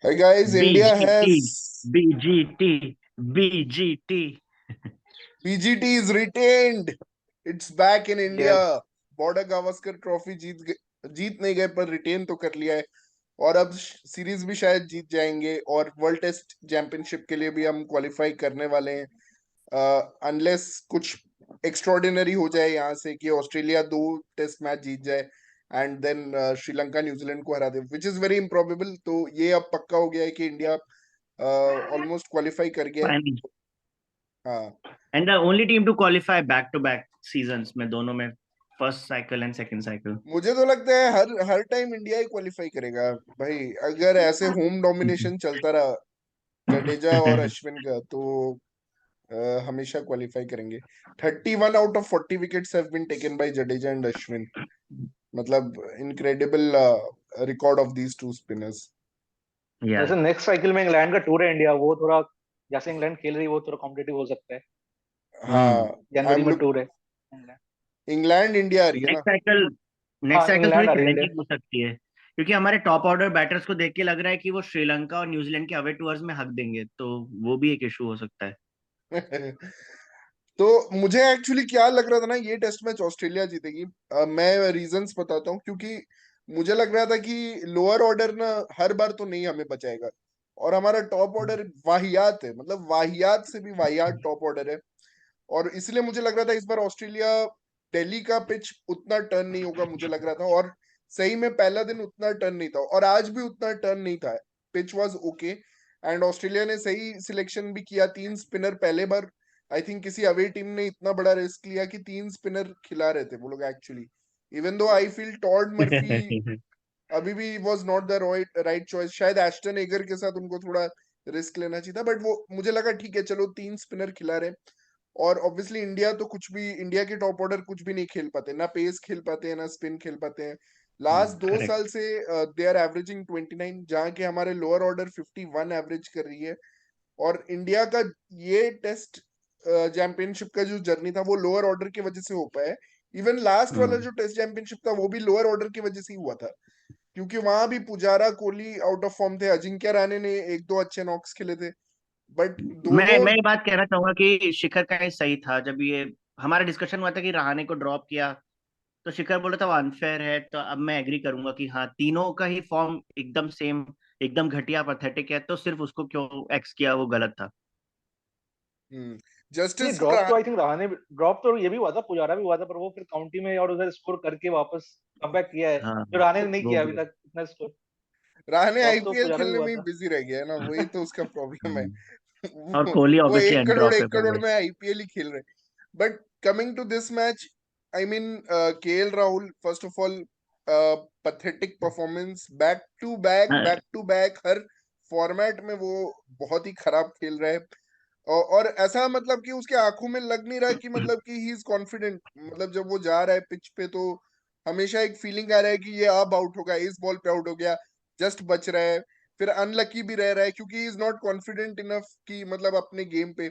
Hey guys, India BGT, has BGT, BGT. BGT is retained. It's back in India. Yes. Border Gavaskar trophy जीत नहीं गए पर retain तो कर लिया है। और अब सीरीज भी शायद जीत जाएंगे और वर्ल्ड टेस्ट चैंपियनशिप के लिए भी हम क्वालिफाई करने वाले हैं, अनलेस कुछ एक्स्ट्रॉर्डिनरी हो जाए यहाँ से कि ऑस्ट्रेलिया 2 टेस्ट मैच जीत जाए एंड देन श्रीलंका न्यूजीलैंड को हरा दे, विच इज वेरी इम्प्रोबेबल। तो ये अब पक्का हो गया है कि इंडिया ऑलमोस्ट क्वालिफाई कर गया है। Finally. हाँ, And the only team to qualify back-to-back seasons में दोनों में first cycle and second cycle. मुझे तो लगता है हर हर टाइम इंडिया ही क्वालिफाई करेगा भाई। अगर ऐसे होम डोमिनेशन चलता रहा जडेजा और अश्विन का तो हमेशा क्वालिफाई करेंगे। 31 out of 40 wickets have been taken by Jadeja and Ashwin. मतलब incredible record of these two spinners. Yeah. जैसे नेक्स्ट साइकिल में इंग्लैंड का टूर है इंडिया, वो थोड़ा जैसे इंग्लैंड खेल रही है वो थोड़ा कॉम्पिटिटिव हो सकता है। हाँ, आई जनवरी एम में लुक। टूर है इंग्लैंड। इंग्लैंड इंडिया आ रही है ना। नेक्स्ट साइकिल नेक्स्ट हाँ, साइकिल थोड़ी इंग्लैंड आ रही है इंडिया। चैलेंजिंग हो सकती है क्योंकि हमारे टॉप ऑर्डर बैटर्स को देख के लग रहा है कि वो श्रीलंका और न्यूजीलैंड के अवे टूर्स में हक देंगे, तो वो भी एक इशू हो सकता है। तो मुझे एक्चुअली क्या लग रहा था ना, ये टेस्ट मैच ऑस्ट्रेलिया जीतेगी। मैं रीजंस बताता हूँ, क्योंकि मुझे लग रहा था कि लोअर ऑर्डर ना हर बार तो नहीं हमें बचाएगा और हमारा टॉप ऑर्डर वाहियात है, मतलब वाहियात से भी वाहियात टॉप ऑर्डर है। और इसलिए मुझे लग रहा था इस बार ऑस्ट्रेलिया, दिल्ली का पिच उतना टर्न नहीं होगा मुझे लग रहा था। और सही में पहला दिन उतना टर्न नहीं था और आज भी उतना टर्न नहीं था। Pitch was okay and Australia ने सही सिलेक्शन भी किया। 3 स्पिनर पहले बार आई थिंक किसी अवे टीम ने इतना बड़ा रिस्क लिया कि 3 स्पिनर खिला रहे थे वो लोग actually. Even though I feel Todd Murphy अभी भी was not the right choice. शायद एस्टन एगर के साथ उनको थोड़ा रिस्क लेना चाहिए था, बट वो मुझे लगा ठीक है चलो 3 स्पिनर खिला रहे। और ऑब्वियसली इंडिया तो कुछ भी, इंडिया के टॉप ऑर्डर कुछ भी नहीं खेल पाते, ना पेस खेल पाते हैं ना स्पिन खेल पाते हैं। लास्ट दो करेक्ट। साल से दे आर एवरेजिंग 29, जहाँ के हमारे लोअर ऑर्डर 51 एवरेज कर रही है। और इंडिया का ये टेस्ट चैंपियनशिप का जो जर्नी था वो लोअर ऑर्डर की वजह से हो पाया है। इवन लास्ट वाला जो टेस्ट चैंपियनशिप था वो भी लोअर ऑर्डर की वजह से ही हुआ था, क्योंकि वहां भी Pujara Kohli out of form थे, अजिंक्य राणे ने 1-2 अच्छे नॉक्स खेले थे, बट दोनों। मैं ये बात कहना चाहूंगा कि शिखर का ये सही था। जब ये हमारा डिस्कशन हुआ था कि रहाणे को ड्रॉप किया, तो शिखर बोला था वो अनफेयर है, तो अब मैं एग्री करूंगा कि हाँ, तीनों का ही फॉर्म एकदम सेम, एकदम घटिया पैथेटिक है, तो सिर्फ उसको क्यों एक्स किया वो गलत था। नहीं, जस्टिस ड्रॉप तो आई थिंक रहाने, ड्रॉप तो ये भी हुआ था, पुजारा भी हुआ था, पर वो फिर काउंटी में और उधर स्कोर करके वापस कमबैक किया है, हाँ, जो रहाने ने नहीं वो किया अभी भी। तक इतना स्कोर। रहाणे ड्रॉप तो आईपीएल पुजारा भी खेलने हुआ में ही था। बिजी रह गया है ना, वही तो उसका प्रॉब्लम है। हम्म। और कोहली वो ऑब्वियसली 1 करोड़ एक अनड्रॉपेबल करोड़ है। में आईपीएल ही खेल रहे। But coming to this match, I mean KL Rahul first of all pathetic performance, हाँ, बैक टू बैक हर फॉर्मेट में वो बहुत ही खराब खेल रहा है। और ऐसा मतलब कि उसके आंखों में लग नहीं रहा कि मतलब कि ही इज कॉन्फिडेंट। मतलब जब वो जा रहा है पिच पे तो हमेशा एक फीलिंग आ रहा है कि ये अब आउट होगा, इस बॉल पे आउट हो गया, जस्ट बच रहा है, फिर अनलकी भी रह रहा है क्योंकि he is not confident enough कि मतलब अपने गेम पे।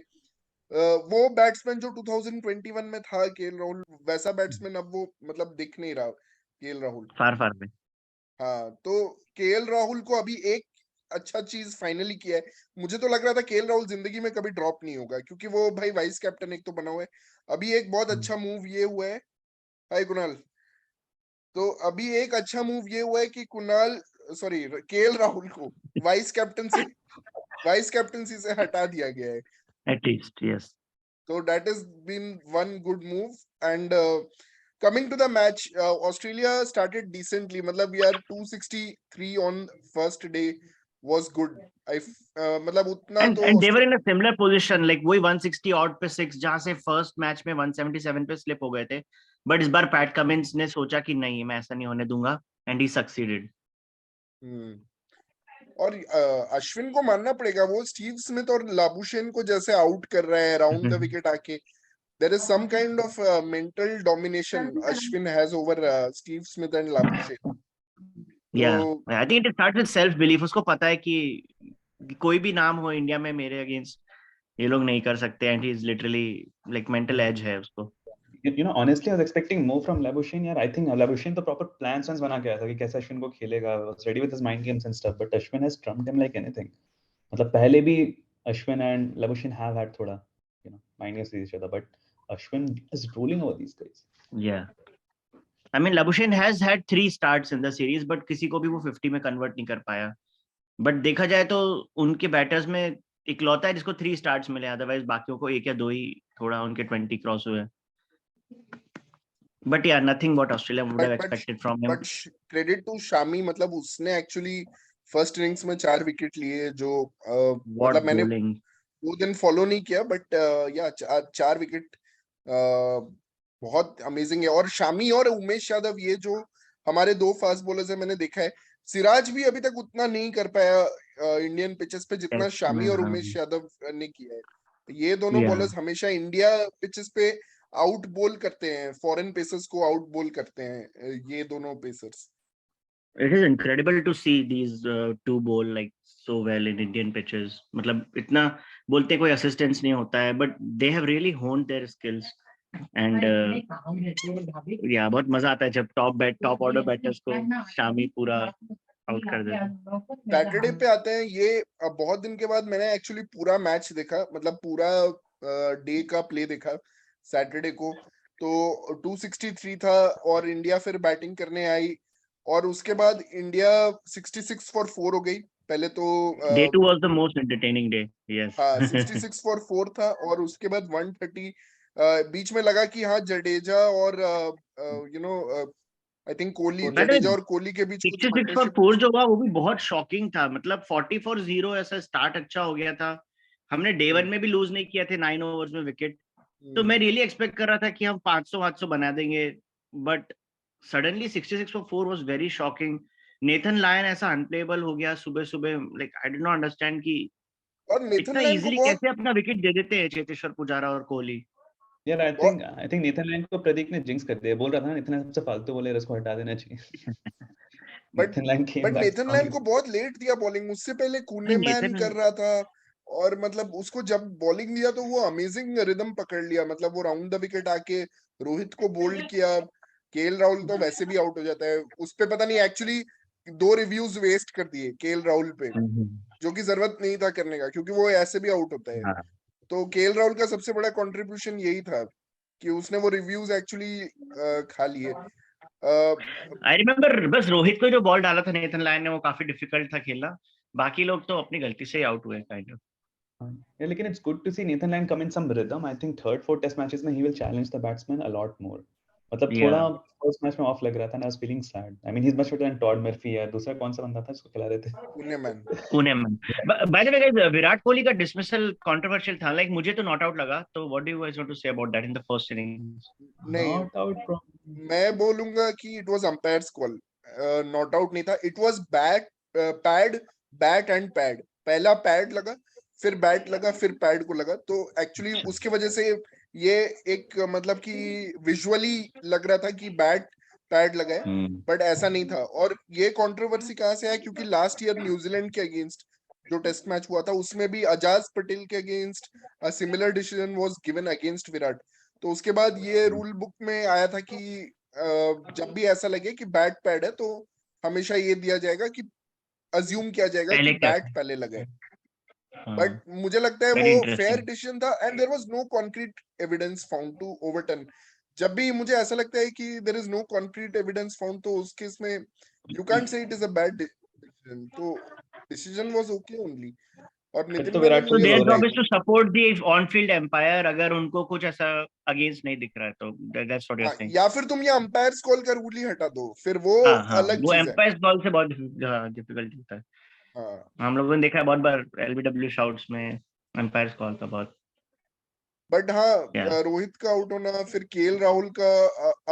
वो बैट्समैन जो 2021 में था केएल राहुल, वैसा बैट्समैन अब वो मतलब दिख नहीं रहा केएल राहुल। फार फार में। हाँ, तो केएल राहुल को अभी एक अच्छा चीज फाइनली किया है। मुझे तो लग रहा था केएल राहुल जिंदगी में कभी ड्रॉप नहीं होगा, क्योंकि वो भाई वाइस कैप्टन एक तो बना हुआ है। अभी एक बहुत अच्छा मूव ये हुआ है। हाय कुणाल। तो अभी एक अच्छा मूव ये हुआ है कि कुणाल, सॉरी, केएल राहुल को वाइस कैप्टन से वाइस कैप्टनसी से हटा दिया गया है। At least yes. So that has been one good move. And coming to the match, Australia started decently. मतलब we are 263 on first day was good. मतलब उतना एंड तो and they were in a similar position, like वही 160 odd पे 6, जहां से first match में 177 pay slip हो गए थे। बट इस बार पैट कमिंस ने सोचा कि नहीं, मैं ऐसा नहीं होने दूंगा, एंड ही सक्सीडेड। हम्म, और अश्विन को मानना पड़ेगा, वो स्टीव स्मिथ और लाबुशेन को जैसे आउट कर रहे हैं अराउंड द विकेट आके। There is some kind of mental domination Ashwin has over Steve Smith and Labuschagne. तो yeah I think it starts with self belief. उसको पता है कि कोई भी नाम हो इंडिया में मेरे अगेंस्ट, ये लोग नहीं कर सकते, and he is literally like mental as है उसको। honestly, I was expecting more from Labuschagne. यार, I think Labuschagne तो proper plans बना के आया था कि कैसे अश्विन को खेलेगा, was ready with his mind games and stuff, but Ashwin has trumped him like anything. मतलब पहले भी Ashwin and Labuschagne have had थोड़ा mind games with each other, but Ashwin is ruling over these guys. Yeah. I mean, Labuschagne has had 3 starts in the series, but किसी को भी वो 50 में convert नहीं कर पाया. But देखा जाए तो उनके बैटर्स में इकलौता है जिसको 3 स्टार्ट्स मिले, अदरवाइज बाकियों को 1 या 2 ही थोड़ा उनके 20 क्रॉस हुए. But yeah, nothing what Australia would have expected from him. But credit to Shami, मतलब उसने actually फर्स्ट इनिंग्स में 4 विकेट लिए, जो मतलब मैंने 2 दिन फॉलो नहीं किया, बट या 4 विकेट बहुत अमेजिंग है. और शामी और उमेश यादव, ये जो हमारे 2 फास्ट बॉलर्स है, मैंने देखा है सिराज भी अभी तक उतना नहीं कर पाया इंडियन पिचेस पे जितना शामी और उमेश यादव ने किया है. ये दोनों बॉलर्स हमेशा इंडिया पिचेस पे आउट बोल करते हैं, फॉरेन पेसर्स को आउट बोल करते हैं ये दोनों pacers. It is incredible to see these 2 bowl like so well in Indian pitches. मतलब इतना बोलते कोई assistance नहीं होता है, but they have really honed their skills. And yeah, बहुत मजा आता है जब top order batters को शामी पूरा आउट कर देता है. सैटरडे पे आते हैं, ये बहुत दिन के बाद मैंने एक्चुअली पूरा मैच देखा, मतलब पूरा डे का प्ले देखा सैटरडे को. तो 263 था और इंडिया फिर बैटिंग करने आई और उसके बाद इंडिया 66 for 4 हो गई. पहले तो Day 2 was the most entertaining day. Yes. हाँ, 66 for 4 था और उसके बाद 130 बीच में लगा कि हाँ जडेजा और आई थिंक कोहली, जडेजा और कोहली के बीच 66 for 4 जो हुआ वो भी बहुत शॉकिंग था. मतलब 40 for 0 ऐसा स्टार्ट अच्छा हो गया था. हमने डे 1 में भी लूज नहीं किया थे 9 ओवर्स में विकेट. तो मैं रियली एक्सपेक्ट कर रहा था कि हम 500 बना देंगे, but suddenly 66 for 4 was very shocking. Nathan Lyon ऐसा अनप्लेएबल हो गया सुबह, like I did not understand कि और नेथन लायन इजीली कैसे अपना विकेट दे देते हैं चेतेश्वर पुजारा और कोहली. यार आई थिंक नेथन लायन को प्रदीप ने जिंक्स कर दिया. बोल रहा था ना इतना सबसे फालतू बॉलर, इसको हटा देना चाहिए. बट नेथन लायन को बहुत लेट दिया बॉलिंग. उससे पहले कूनेमैन कर रहा था और मतलब उसको जब बॉलिंग दिया तो वो अमेजिंग रिदम पकड़ लिया. मतलब वो राउंड द विकेट आके रोहित को बोल्ड किया. केएल राहुल तो वैसे भी आउट हो जाता है. उस पे पता नहीं एक्चुअली 2 रिव्यूज वेस्ट कर दिए केएल राहुल पे, जो कि जरूरत नहीं था करने का क्योंकि वो ऐसे भी आउट होता है. तो केएल राहुल का सबसे बड़ा कंट्रीब्यूशन यही था कि उसने वो रिव्यूज एक्चुअली खा लिए. आई रिमेम्बर बस रोहित को जो बॉल डाला था नेथन लायन ने वो काफी डिफिकल्ट था खेलना. बाकी लोग तो अपनी गलती से ही आउट हुए काइंड ऑफ. Yeah, लेकिन it's good to see Nathan Lyon come in some rhythm. I think 3rd, 4th test matches में he will challenge the batsman a lot more. मतलब थोड़ा फर्स्ट मैच में ऑफ लग रहा था ना. I was feeling sad. I mean he's much better than Todd Murphy या दूसरा कौन सा बंदा था जिसको खिला रहे थे, कूनेमैन. By the way guys, Virat Kohli का डिसमिसल कंट्रोवर्शियल था. लाइक मुझे तो नॉट आउट लगा. तो what do you guys want to say about that in the first innings? Not out मैं बोलूंगा कि it was umpire's call. Not out नहीं था. It was bat and pad. पहला पैड लगा, फिर बैट लगा, फिर पैड को लगा. तो एक्चुअली उसकी वजह से ये एक मतलब कि विजुअली लग रहा था कि बैट पैड लगा है, बट ऐसा नहीं था. और ये कंट्रोवर्सी कहां से है? क्योंकि लास्ट ईयर न्यूजीलैंड के अगेंस्ट जो टेस्ट मैच हुआ था उसमें भी अजाज पटेल के against a similar decision was given against Virat. तो उसके बाद ये रूल बुक में आया था कि जब भी ऐसा लगे कि बैट पैड है तो हमेशा ये दिया जाएगा कि अज्यूम किया जाएगा कि बैट पहले लगा है. बट मुझे लगता है वो फेयर डिसीजन था and there was no concrete evidence found to overturn. जब भी मुझे ऐसा लगता है कि there is no concrete evidence found तो उस केस में you can't say it is a bad decision. तो डिसीजन वाज ओके ओनली. और नितिन तो विराट को their job is to support the on field umpire. अगर उनको कुछ ऐसा अगेंस्ट नहीं दिख रहा है तो that's what you are saying. या फिर तुम ये अंपायर्स कॉल का रूल ही हटा दो, फिर वो अलग चीज है. वो एम्पायर्स कॉल से बहुत डिफिकल्ट होता है. हम लोगों ने देखा है बहुत बार एलबीडब्ल्यू शाउट्स में एम्पायर्स कॉल का बहुत. बट हाँ, रोहित का आउट होना, फिर केएल राहुल का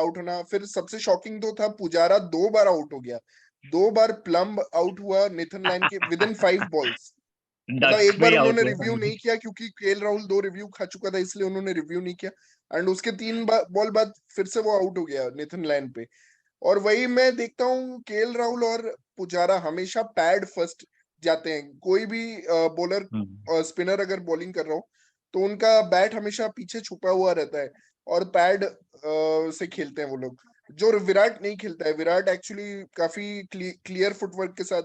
आउट होना, फिर सबसे शॉकिंग तो था पुजारा 2 बार आउट हो गया. 2 बार प्लम्ब आउट हुआ नेथन लायन के विद इन 5 बॉल्स. मतलब एक बार उन्होंने रिव्यू नहीं किया क्योंकि केएल राहुल 2 रिव्यू खा चुका था, इसलिए उन्होंने रिव्यू नहीं किया. एंड उसके 3 बॉल बाद फिर से वो आउट हो गया नेथन लायन पे. और वही मैं देखता हूँ केएल राहुल और पुजारा हमेशा पैड फर्स्ट जाते हैं. कोई भी बॉलर स्पिनर अगर बॉलिंग कर रहा हो तो उनका बैट हमेशा पीछे छुपा हुआ रहता है. और पैड से खेलते हैं वो लोग, जो विराट नहीं खेलता है। विराट एक्चुअली काफी क्लियर फुटवर्क के साथ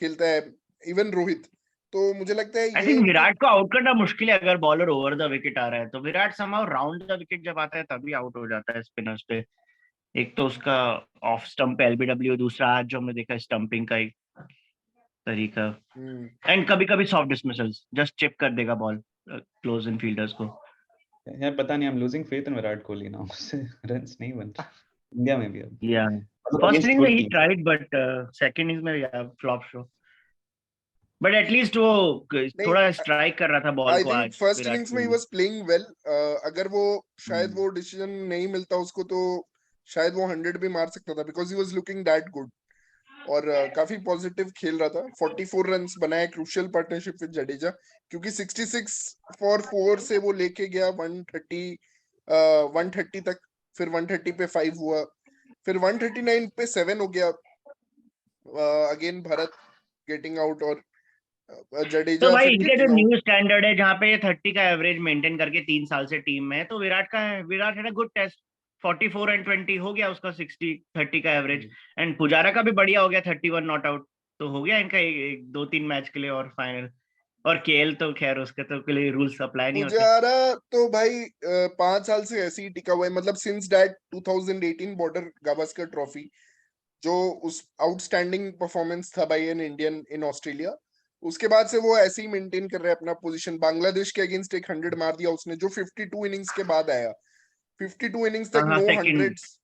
खेलता है, इवन रोहित। तो मुझे लगता है आई ये थिंक विराट को आउट करना मुश्किल है अगर बॉलर ओवर द विकेट आ रहा है तो। Virat somehow round the wicket जब आता है तभी आउट हो जाता है स्पिनर्स पे। एक तो उसका ऑफ स्टंप एलबीडब्ल्यू, दूसरा आज जो हमने देखा स्टंपिंग का एक तरीका, एंड कभी कभी सॉफ्ट डिसमिसल्स, जस्ट चिप कर देगा बॉल क्लोज इन फील्डर्स को। यार पता नहीं, I am losing faith in Virat Kohli now. उससे रन्स नहीं बन रहे इंडिया में भी अब। या मतलब फर्स्ट against इनिंग में good he teams. Tried but second inning में या फ्लॉप शो। बट एटलीस्ट वो नहीं, थोड़ा स्ट्राइक कर रहा था बॉल आई को थिंक आज फर्स्ट विराट इनिंग्स में ही कोहली। Was playing well. अगर वो शायद वो डिसीजन नहीं मिलता उसको तो शायद वो 100 भी मार सकता था, because he was looking that good. और काफी पॉजिटिव खेल रहा था। 44 रन्स बनाए, क्रूशियल पार्टनरशिप विद जडेजा, क्योंकि 66 फॉर 4 से वो लेके गया 130 तक, फिर 130 पे 5 हुआ, फिर 139 पे 7 हो गया। अगेन भरत गेटिंग आउट और तो जडेजा भाई फिर इनके जो गेटिंग आउट। न्यू स्टैंडर्ड है जहाँ पे ये 30 का एवरेज मेंटेन करके 3 साल से टीम में है, तो विराट का है। विराट है ना गुड टेस्ट, 44 एंड 20 हो गया उसका 30 का एवरेज। एंड पुजारा का भी बढ़िया हो गया 31 नॉट आउट। तो हो गया इनका एक 2-3 मैच के लिए और फाइनल। और केएल तो खैर उसके तो के लिए रूल्स अप्लाई नहीं होते। पुजारा तो भाई 5 साल से ऐसे ही टिका हुआ है, मतलब since that 2018 border Gavaskar trophy, जो उस आउटस्टैंडिंग परफॉर्मेंस था भाई एन इंडियन इन ऑस्ट्रेलिया, उसके बाद से वो ऐसे ही मेंटेन कर रहा है अपना पोजीशन। बांग्लादेश के अगेंस्ट एक 100 मार दिया उसने, जो 52 इनिंग्स के बाद आया। 52 इनिंग्स तक हाँ नो सेकंड। हंड्रेड्स।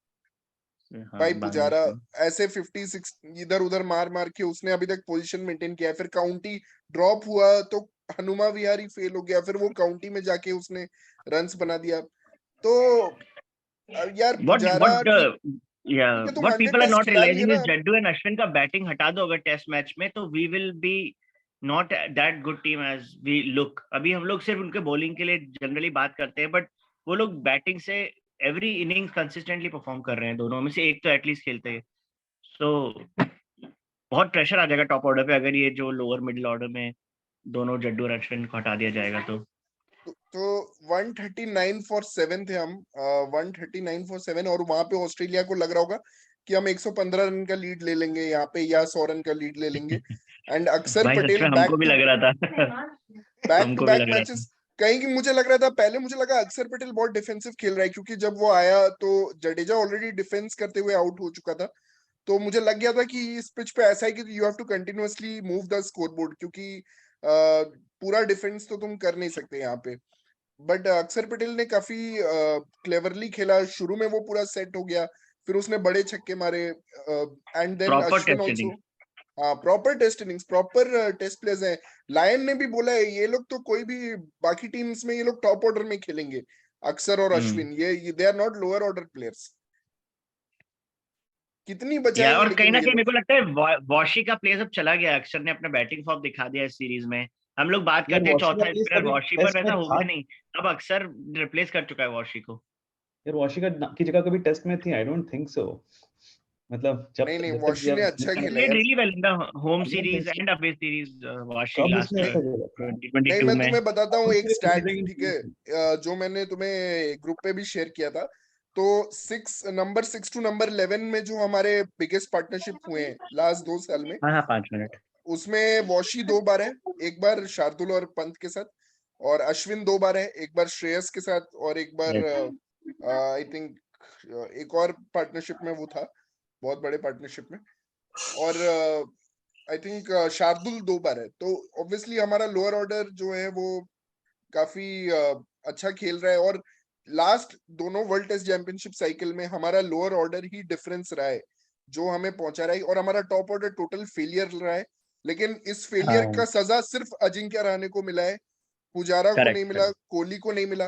हाँ भाई पुजारा बांग्लादेश। ऐसे 56 इधर उधर मार मार के उसने अभी तक पोजीशन मेंटेन किया है। फिर काउंटी ड्रॉप हुआ तो हनुमा विहारी फेल हो गया, फिर वो काउंटी में जाके उसने रन्स बना दिया। तो यार व्हाट पुजारा व्हाट ठीक या है, तुम what 100 people are test not खिला लिए रियलाइजिंग ना। इज जड्डू एंड अश्विन का बैटिंग हटा दो अगर टेस्ट मैच में, तो we will be not that good team as we look. अभी हम लोग सिर्फ उनके बॉलिंग के लिए जनरली बात करते हैं, बट वो लोग बैटिंग से एवरी इनिंग कंसिस्टेंटली परफॉर्म कर रहे हैं। दोनों में से एक तो एटलीस्ट खेलते हैं। सो बहुत प्रेशर आ जाएगा टॉप ऑर्डर पे अगर ये जो लोअर मिडिल ऑर्डर में दोनों जड्डू और अश्विन को हटा दिया जाएगा तो 139 फॉर 7 थे हम, 139 फॉर 7। और वहां पे ऑस्ट्रेलिया को लग रहा होगा कि हम 115 रन का लीड ले लेंगे यहाँ पे, या 100 रन का लीड ले लेंगे। एंड अक्षर भाई सच पटेल में हमको भी लग रहा था। हमको भी बैक लग रहा था। मैचेस, कहीं कि मुझे लग रहा था, पहले मुझे लगा अक्षर पटेल बहुत डिफेंसिव खेल रहा है, क्योंकि जब वो आया तो जडेजा ऑलरेडी डिफेंस करते हुए आउट हो चुका था। तो मुझे लग गया था कि इस पिच पे ऐसा है कि you have to continuously move the scoreboard, क्योंकि पूरा डिफेंस तो तुम कर नहीं सकते यहाँ पे। बट अक्षर पटेल ने काफी क्लेवरली खेला। शुरू में वो पूरा सेट हो गया, फिर उसने बड़े छक्के मारे, and then proper Ashwin test also. Innings. हाँ, proper test innings, proper test players हैं। लायन ने भी बोला है ये लोग तो कोई भी बाकी टीम्स में ये लोग टॉप ऑर्डर में खेलेंगे, अक्षर और अश्विन, ये they are not lower order players. कितनी या बचाएंगे और कहीं लेकिन ना ये कहीं मेरे लोग। को लगता है वॉशी का प्लेस अब चला गया। अक्षर ने अपना बैटिंग फॉर्म दिखा दिया इस सीरीज में। हम लोग बात यार करते हैं वॉशी का चौथा प्लेस स्पिनर कभी वॉशी, पर टेस्ट में वैसा था? होगा नहीं। अब अक्षर रिप्लेस कर चुका है वॉशी को। यार वॉशी की जगह कभी टेस्ट में थी? I don't think so. मतलब नहीं नहीं, जब तक वॉशी ने जब अच्छा खेला प्लेड यार। Really well in the home I don't series think so. And away series washi कब उसने लास्ट ऐसा खेला था? नहीं, 2022 मैं में। तुम्हें बताता हूँ एक उसके स्टैट, अमेजिंग ठीक है, जो मैंने तुम्हें ग्रुप पे भी शेयर किया था। तो नंबर 6 टू नंबर 11 में जो हमारे बिगेस्ट पार्टनरशिप हुए हैं लास्ट 2 साल में, हाँ हाँ 5 मिनट। उसमें वॉशी 2 बार है, एक बार शार्दुल और पंत के साथ, और अश्विन 2 बार है, एक बार श्रेयस के साथ, और एक बार आई थिंक एक और पार्टनरशिप में वो था, बहुत बड़े पार्टनरशिप में। और आई थिंक शार्दुल 2 बार है। तो ऑब्वियसली हमारा लोअर ऑर्डर जो है वो काफी अच्छा खेल रहा है। और लास्ट दोनों वर्ल्ड टेस्ट चैंपियनशिप साइकिल में हमारा लोअर ऑर्डर ही डिफरेंस रहा है जो हमें पहुंचा रहा है, और हमारा टॉप ऑर्डर टोटल फेलियर रहा है। लेकिन इस फेलियर का सजा सिर्फ अजिंक्य रहाणे को मिला है, पुजारा को नहीं करेक्ट मिला, करेक्ट। कोहली को नहीं मिला।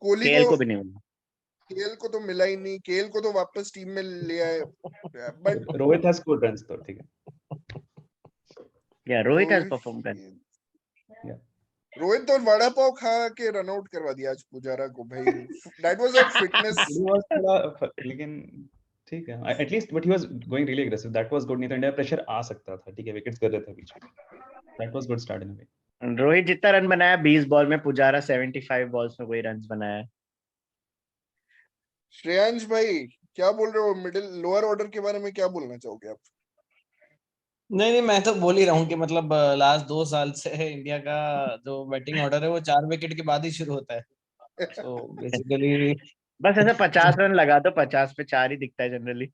कोहली केएल को को भी नहीं मिला। केएल को तो मिला ही नहीं, केएल को तो वापस टीम में ले आए। But Rohit has scored runs तो ठीक है। या रोहित हैज परफॉर्म कर। रोहित रोहित तो वड़ा पाव खा के रन आउट करवा दिया आज पुजारा को भाई। That was a fitness. He was थोड़ा लेकिन ठीक है at least, but he was going really aggressive, that was good. नहीं तो इंडिया प्रेशर आ सकता था, ठीक है, विकेट्स कर रहे थे बीच में, that was good start in a way. Rohit जितना रन बनाया 20 बॉल में, पुजारा 75 बॉल्स में वही रन बनाया। श्रेयांश भाई क्या बोल रहे हो, मिडिल लोअर ऑर्डर के बारे में क्या बोलना चाहोगे आप? नहीं नहीं, मैं तो बोल ही रहा हूँ कि मतलब लास्ट 2 साल से इंडिया का जो बैटिंग ऑर्डर है वो 4 विकेट के बाद ही शुरू होता है। तो बेसिकली बस ऐसे 50 रन लगा दो, 50 पे 4 ही दिखता है जनरली।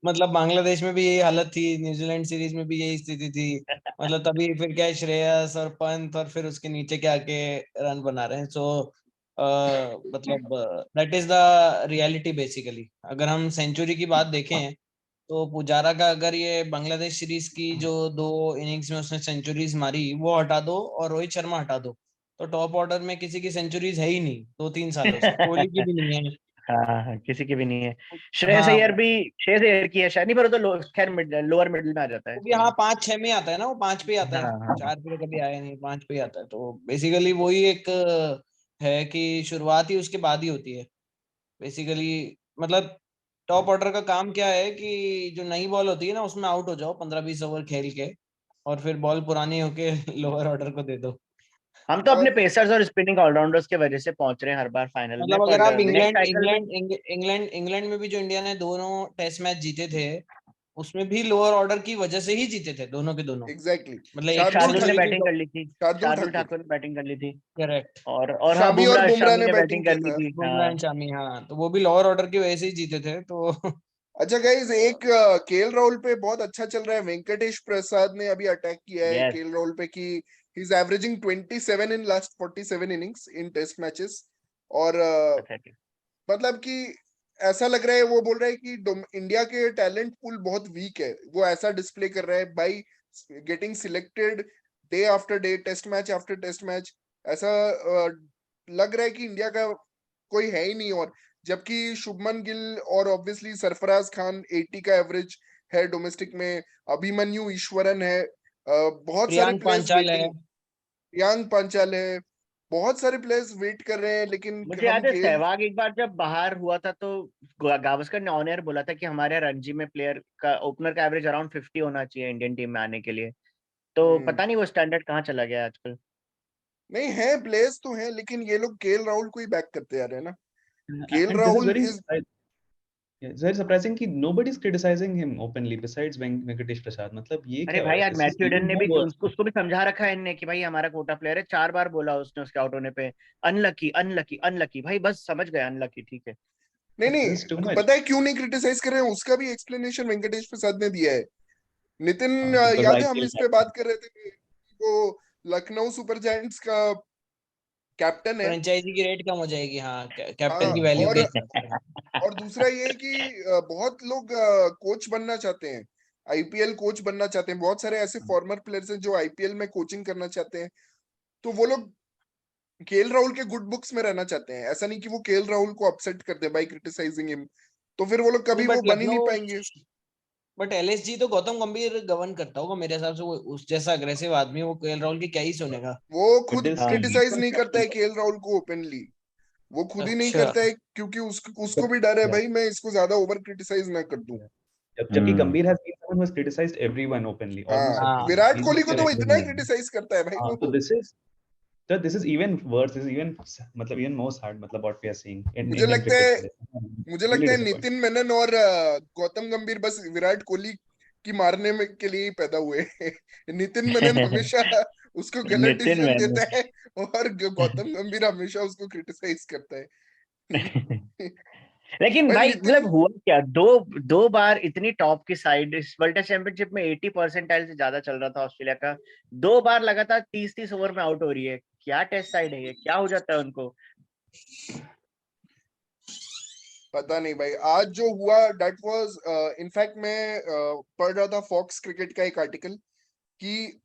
मतलब बांग्लादेश में भी यही हालत थी, न्यूजीलैंड सीरीज में भी यही स्थिति थी। मतलब तभी फिर क्या है, श्रेयस और पंत और फिर उसके नीचे के आके रन बना रहे हैं। सो मतलब that is the reality basically. अगर हम सेंचुरी की बात देखें तो पुजारा का अगर ये बांग्लादेश सीरीज की जो 2 इनिंग्स में उसने सेंचुरीज मारी वो हटा दो और रोहित शर्मा हटा दो, तो टॉप ऑर्डर में किसी की सेंचुरीज है ही नहीं 2-3 सालों से। कोहली की भी नहीं है। हाँ, किसी की भी नहीं है। श्रेयस हाँ अय्यर भी, श्रेयस अय्यर की है शायद, नहीं पर वो तो खैर लोअर मिडिल में आ जाता है। वो भी, हाँ 5-6 में आता है ना, वो 5 पे आता है। हाँ हाँ 4 पे तो कभी आया नहीं, 5 पे आता है। तो बेसिकली वही एक है कि शुरुआत ही उसके बाद ही होती है बेसिकली। मतलब टॉप ऑर्डर का काम क्या है कि जो नई बॉल होती है ना उसमें आउट हो जाओ 15-20 ओवर खेल के, और फिर बॉल पुरानी होके लोअर ऑर्डर को दे दो। हम तो अपने पेसर्स और स्पिनिंग ऑलराउंडर्स की वजह से पहुंच रहे हैं हर बार फाइनल में, मतलब अगर पर आप नेक्स्ट इंग्लैंड साइकिल में। इंग्लैंड में भी जो इंडिया ने दोनों टेस्ट मैच जीते थे उसमें भी लोअर ऑर्डर की वजह से ही जीते थे दोनों के दोनों। एग्जैक्टली। मतलब एक शार्दुल सीरीज शार्दुल ने चली ठाकुर, थी बैटिंग कर ली थी। शार्दुल शार्दुल ठाकुर, ठाकुर ने बैटिंग कर ली थी। करेक्ट। और हाँ, शामी और बुमराह बुमराह शामी ने ने बैटिंग बैटिंग कर किया ली था। थी। बुमराह हाँ एंड शामी, हाँ तो वो भी लोअर ऑर्डर की वजह से ही जीते थे। तो अच्छा गाइज, एक केएल राहुल पे बहुत अच्छा चल रहा है। वेंकटेश प्रसाद ने अभी अटैक किया है यस, केएल राहुल पे कि he is averaging 27 in last 47 innings in test matches. और पैथेटिक। मतलब कि ऐसा लग रहा है, वो बोल रहा है कि इंडिया के टैलेंट पूल बहुत वीक है। वो ऐसा डिस्प्ले कर रहा है by getting selected day after day, test match after test match. ऐसा लग रहा है कि इंडिया का कोई है ही नहीं। और जबकि शुभमन गिल और ऑब्वियसली सरफराज खान 80 का एवरेज है डोमेस्टिक में, अभिमन्यु ईश्वरन है, बहुत सारे प्रियांक प्लेयर्स पांचाल है। वेटिंग, प्रियांक पांचाल है, बहुत सारे प्लेयर्स वेट कर रहे हैं। लेकिन मुझे हम याद है केएल, सहवाग एक बार जब बाहर हुआ था तो गावस्कर ने ऑन एयर बोला था कि हमारे रणजी में प्लेयर का, ओपनर का एवरेज अराउंड 50 होना चाहिए इंडियन टीम में आने के लिए। तो पता नहीं वो स्टैंडर्ड कहाँ चला गया आजकल। नहीं है, प्लेयर्स तो हैं, लेकिन ये लोग केएल राहुल को ही बैक करते आ रहे हैं ना। KL And this is Rahul very is, it's very surprising कि nobody is criticizing him openly besides Venkatesh Prasad. मतलब ये अरे क्या हो भाई रहा है? यार, This is Matthew Hayden even ने more भी worse. उसको भी समझा रखा है इनने कि भाई हमारा कोटा प्लेयर है, 4 बार बोला उसने उसके आउट होने पे, अनलकी अनलकी अनलकी। भाई बस समझ गया, अनलकी ठीक है। नहीं This is too नहीं, much. पता है क्यों नहीं क्रिटिसाइज कर रहे हैं? उसका भी एक्सप्लेनेशन वेंकटेश प्रसाद ने दिया है। नितिन, Because याद है हम IPL इस पे बात कर रहे थे, वो लखनऊ सुपर जायंट्स का कैप्टन है। फ्रेंचाइजी की रेट कम हो जाएगी, हाँ कैप्टन हाँ, की वैल्यू और के हिसाब से। दूसरा ये कि बहुत लोग कोच बनना चाहते हैं, आईपीएल कोच बनना चाहते हैं। बहुत सारे ऐसे फॉर्मर प्लेयर्स हैं जो आईपीएल में कोचिंग करना चाहते हैं। तो वो लोग केएल राहुल के गुड बुक्स में रहना चाहते हैं। ऐसा नहीं कि वो केएल राहुल को अपसेट कर दे बाय क्रिटिसाइजिंग हिम, तो फिर वो लोग नहीं कभी वो बट बन ही नहीं लखनऊ, पाएंगे। बट एलएसजी तो गौतम गंभीर गवर्न करता होगा मेरे हिसाब से। वो उस जैसा अग्रेसिव आदमी है, वो केएल राहुल की क्या ही सुनेगा। वो but खुद there's हाँ still need क्रिटिसाइज for नहीं करता है captain. केएल राहुल को ओपनली। वो खुद ही नहीं अच्छा। करता है क्योंकि उसको जब भी डर है, yeah, भाई मैं इसको ज्यादा ओवर क्रिटिसाइज ना कर दूं। yeah. जबकि Gambhir has been someone who has criticized everyone openly, almost हाँ, हाँ everyone. विराट He's कोहली को been तो वो इतना ही everyone. क्रिटिसाइज करता है भाई So वो। this is even worse. This is even मतलब even more sad. मतलब what we are seeing in मुझे Indian लगता cricket है today. मुझे Really लगता है disappointing. नितिन मेनन और गौतम गंभीर बस विराट कोहली की मारने में के लिए ही पैदा हुए हैं। नितिन मेनन हमेशा उसको गलत नितिन डिसीजन मैन। देता है, और गौतम गंभीर हमेशा उसको क्रिटिसाइज करता है। लेकिन भाई भाई नितिन, मतलब हुआ क्या, दो दो बार इतनी टॉप की साइड इस वर्ल्ड टेस्ट चैंपियनशिप में 80% से ज्यादा चल रहा था ऑस्ट्रेलिया का, 2 बार लगातार 30-30 ओवर में आउट हो रही है। क्या टेस्ट साइड है ये, क्या हो जाता है उनको? पता नहीं भाई आज जो हुआ दैट वाज, इनफैक्ट मैं पढ़ रहा था फॉक्स क्रिकेट का एक आर्टिकल कि